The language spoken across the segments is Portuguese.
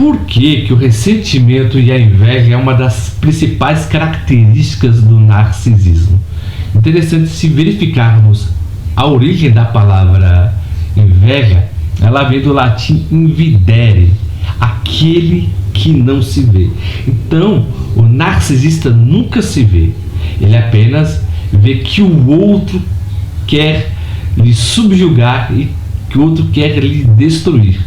por que o ressentimento e a inveja é uma das principais características do narcisismo? Interessante se verificarmos a origem da palavra inveja. Ela vem do latim invidere, aquele que não se vê. Então, o narcisista nunca se vê. Ele apenas vê que o outro quer lhe subjugar e que o outro quer lhe destruir.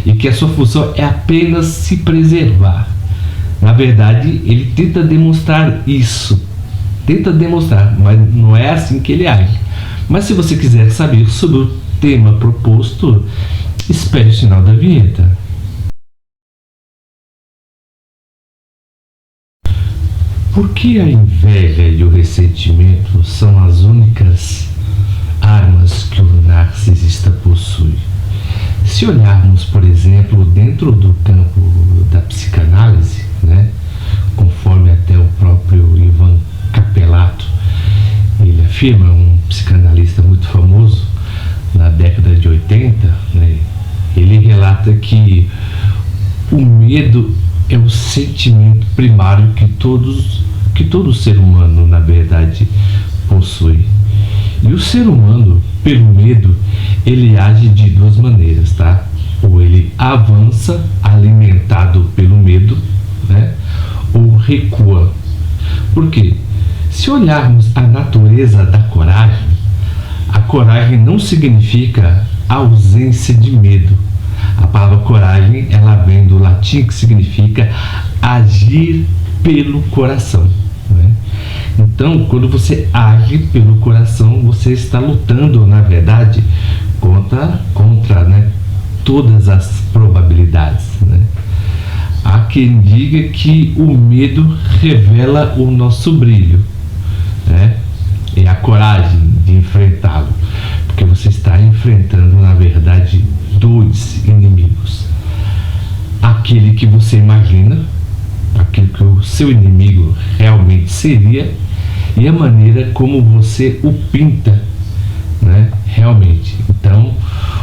E que a sua função é apenas se preservar. Na verdade, ele tenta demonstrar isso. Tenta demonstrar, mas não é assim que ele age. Mas se você quiser saber sobre o tema proposto, espere o sinal da vinheta. Por que a inveja e o ressentimento são as únicas armas que o narcisista possui? Se olharmos, por exemplo, dentro do campo da psicanálise, conforme até o próprio Ivan Capelato, ele afirma, um psicanalista muito famoso na década de 80, ele relata que o medo é o sentimento primário que todo ser humano, na verdade, possui. E o ser humano, pelo medo, ele age de duas maneiras, tá? Ou ele avança alimentado pelo medo, ou recua. Por quê? Se olharmos a natureza da coragem, a coragem não significa ausência de medo. A palavra coragem, ela vem do latim que significa agir pelo coração. Então, quando você age pelo coração, você está lutando, na verdade, contra todas as probabilidades. Há quem diga que o medo revela o nosso brilho, é a coragem de enfrentá-lo, porque você está enfrentando, na verdade, dois inimigos: aquele que você imagina, aquilo que o seu inimigo realmente seria, e a maneira como você o pinta, realmente. Então,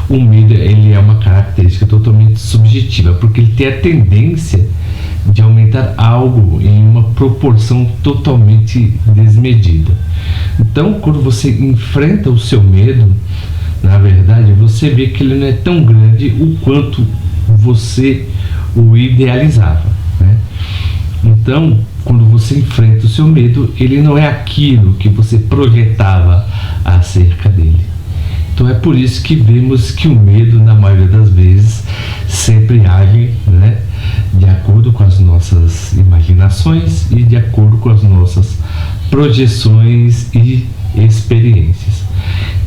o medo, ele é uma característica totalmente subjetiva, porque ele tem a tendência de aumentar algo em uma proporção totalmente desmedida. Então, quando você enfrenta o seu medo, na verdade, você vê que ele não é tão grande o quanto você o idealizava. Então, quando você enfrenta o seu medo, ele não é aquilo que você projetava acerca dele. Então é por isso que vemos que o medo, na maioria das vezes, sempre age de acordo com as nossas imaginações e de acordo com as nossas projeções e experiências.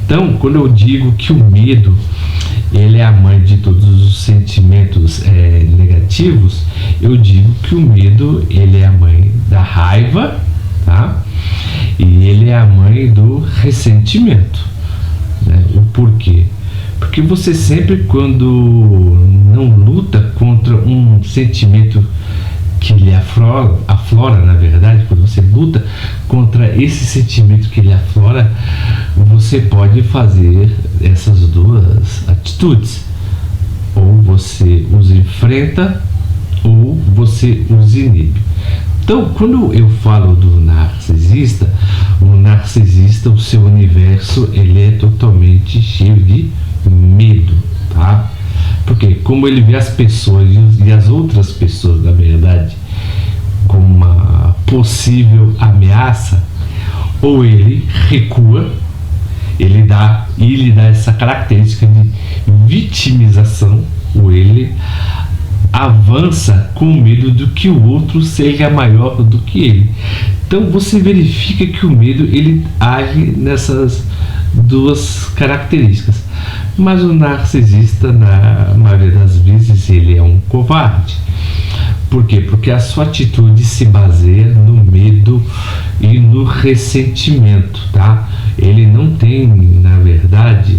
Então, quando eu digo que o medo, ele é a mãe de todos os sentimentos negativos, eu digo que o medo, ele é a mãe da raiva, tá? E ele é a mãe do ressentimento. O porquê? Porque você sempre, quando não luta contra um sentimento que ele aflora, na verdade, quando você luta contra esse sentimento que ele aflora, você pode fazer essas duas atitudes: ou você os enfrenta ou você os inibe. Então, quando eu falo do narcisista, o seu universo, ele é totalmente cheio de medo, tá? Porque como ele vê as pessoas e as outras pessoas, na verdade, como uma possível ameaça, ou ele recua, ele dá essa característica de vitimização, ou ele avança com medo do que o outro seja maior do que ele. Então você verifica que o medo, ele age nessas duas características. Mas o narcisista, na maioria das vezes, ele é um covarde. Por quê? Porque a sua atitude se baseia no medo e no ressentimento, tá? Ele não tem, na verdade,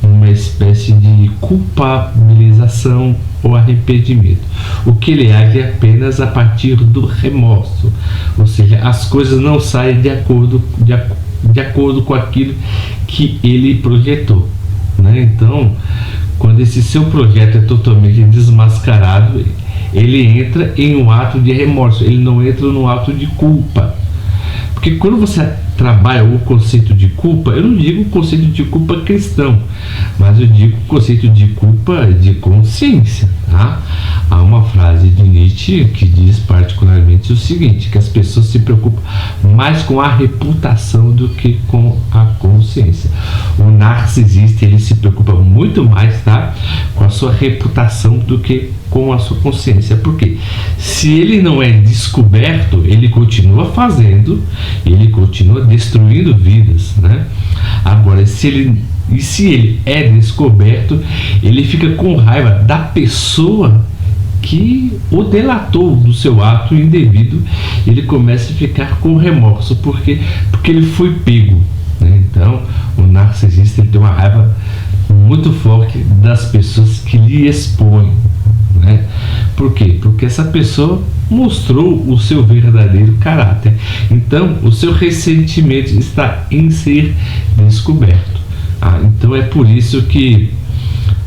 uma espécie de culpabilização ou arrependimento. O que ele age é apenas a partir do remorso, ou seja, as coisas não saem de acordo com aquilo que ele projetou, Então, quando esse seu projeto é totalmente desmascarado, ele entra em um ato de remorso, ele não entra no ato de culpa. Porque quando você trabalha o conceito de culpa, eu não digo o conceito de culpa cristão, mas eu digo o conceito de culpa de consciência, tá? Há uma frase de Nietzsche que diz particularmente o seguinte, que as pessoas se preocupam mais com a reputação do que com a consciência. O narcisista, ele se preocupa muito mais, tá, com a sua reputação do que com a sua consciência. Porque se ele não é descoberto, ele continua fazendo, ele continua destruindo vidas, né? Agora, se ele é descoberto, ele fica com raiva da pessoa que o delatou do seu ato indevido. Ele começa a ficar com remorso, porque ele foi pego, né? Então, o narcisista, ele tem uma raiva muito forte das pessoas que lhe expõem, né? Por quê? Porque essa pessoa mostrou o seu verdadeiro caráter. Então, o seu ressentimento está em ser descoberto. Então é por isso que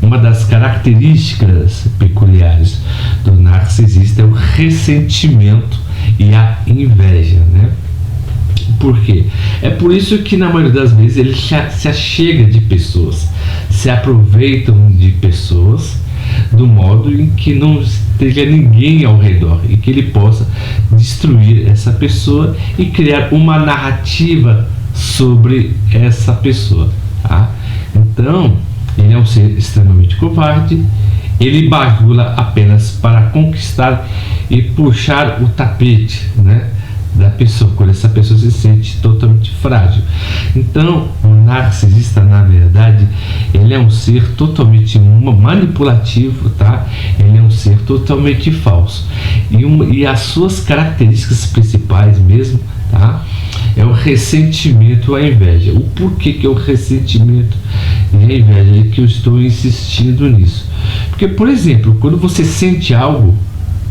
uma das características peculiares do narcisista é o ressentimento e a inveja, né? Por quê? É por isso que na maioria das vezes ele se achega de pessoas, se aproveitam de pessoas do modo em que não esteja ninguém ao redor e que ele possa destruir essa pessoa e criar uma narrativa sobre essa pessoa, tá? Então, ele é um ser extremamente covarde, ele bajula apenas para conquistar e puxar o tapete, né, da pessoa, quando essa pessoa se sente totalmente frágil. Então, o narcisista, na verdade, ele é um ser totalmente manipulativo, tá? Ele é um ser totalmente falso. E as suas características principais mesmo, tá, é o ressentimento e a inveja. O porquê que é o ressentimento e a inveja é que eu estou insistindo nisso? Porque, por exemplo, quando você sente algo,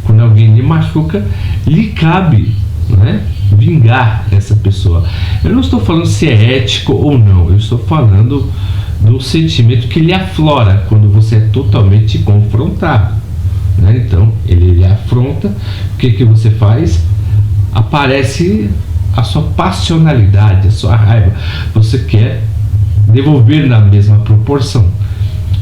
quando alguém lhe machuca, lhe cabe, né, vingar essa pessoa. Eu não estou falando se é ético ou não, eu estou falando do sentimento que lhe aflora quando você é totalmente confrontado, né? Então, ele lhe afronta, o que você faz? Aparece a sua passionalidade, a sua raiva, você quer devolver na mesma proporção.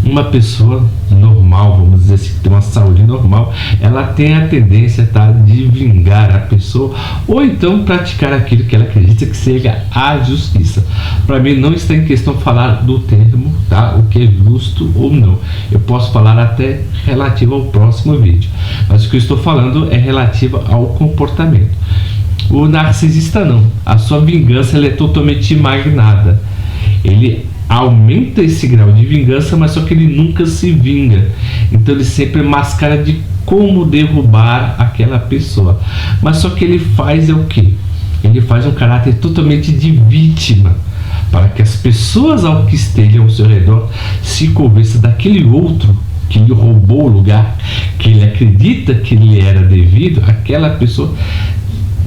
Uma pessoa normal, vamos dizer assim, que tem uma saúde normal, ela tem a tendência, tá, de vingar a pessoa ou então praticar aquilo que ela acredita que seja a justiça. Para mim não está em questão falar do termo, tá, o que é justo ou não. Eu posso falar até relativo ao próximo vídeo, mas o que eu estou falando é relativo ao comportamento. O narcisista não, a sua vingança ela é totalmente imaginada. Ele aumenta esse grau de vingança, mas só que ele nunca se vinga. Então ele sempre mascara de como derrubar aquela pessoa. Mas só que ele faz o quê? Ele faz um caráter totalmente de vítima, para que as pessoas ao que estejam ao seu redor se convençam daquele outro que lhe roubou o lugar, que ele acredita que lhe era devido, aquela pessoa,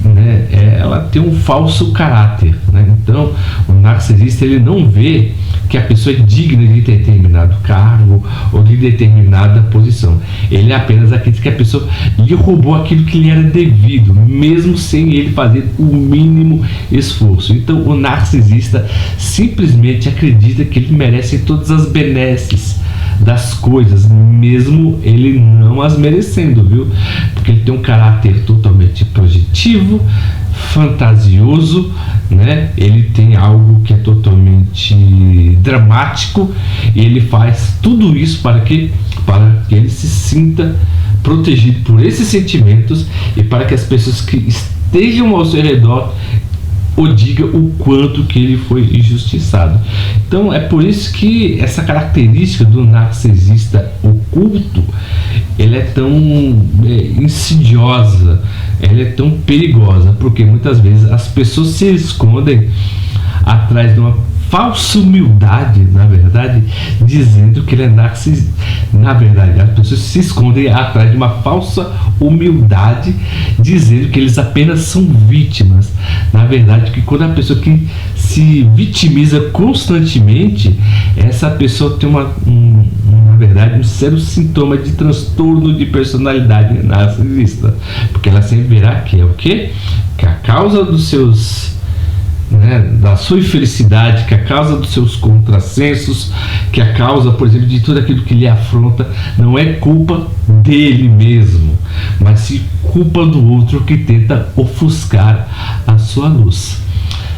né, ela tem um falso caráter, né? Então o narcisista ele não vê que a pessoa é digna de determinado cargo ou de determinada posição. Ele apenas acredita que a pessoa lhe roubou aquilo que lhe era devido, mesmo sem ele fazer o mínimo esforço. Então o narcisista simplesmente acredita que ele merece todas as benesses das coisas, mesmo ele não as merecendo, viu? Porque ele tem um caráter totalmente projetivo, fantasioso, né? Ele tem algo que é totalmente dramático e ele faz tudo isso para que ele se sinta protegido por esses sentimentos e para que as pessoas que estejam ao seu redor ou diga o quanto que ele foi injustiçado. Então é por isso que essa característica do narcisista oculto, ela é tão insidiosa, ela é tão perigosa, porque muitas vezes as pessoas se escondem atrás de uma falsa humildade, na verdade, dizendo que ele é narcisista. Na verdade, as pessoas se escondem atrás de uma falsa humildade, dizendo que eles apenas são vítimas. Na verdade, que quando a pessoa que se vitimiza constantemente, essa pessoa tem na verdade, verdade, um sério sintoma de transtorno de personalidade narcisista, porque ela sempre verá que é o quê? Que a causa dos seus, da sua infelicidade, que a causa dos seus contrassensos, que a causa, por exemplo, de tudo aquilo que lhe afronta, não é culpa dele mesmo, mas sim culpa do outro que tenta ofuscar a sua luz.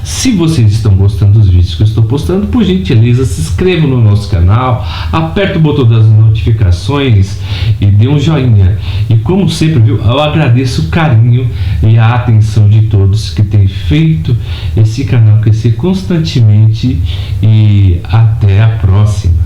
Se vocês estão gostando dos vídeos que eu estou postando, por gentileza, se inscrevam no nosso canal, aperta o botão das notificações e dê um joinha. E como sempre, viu, eu agradeço o carinho e a atenção de todos que têm feito esse canal crescer constantemente, e até a próxima.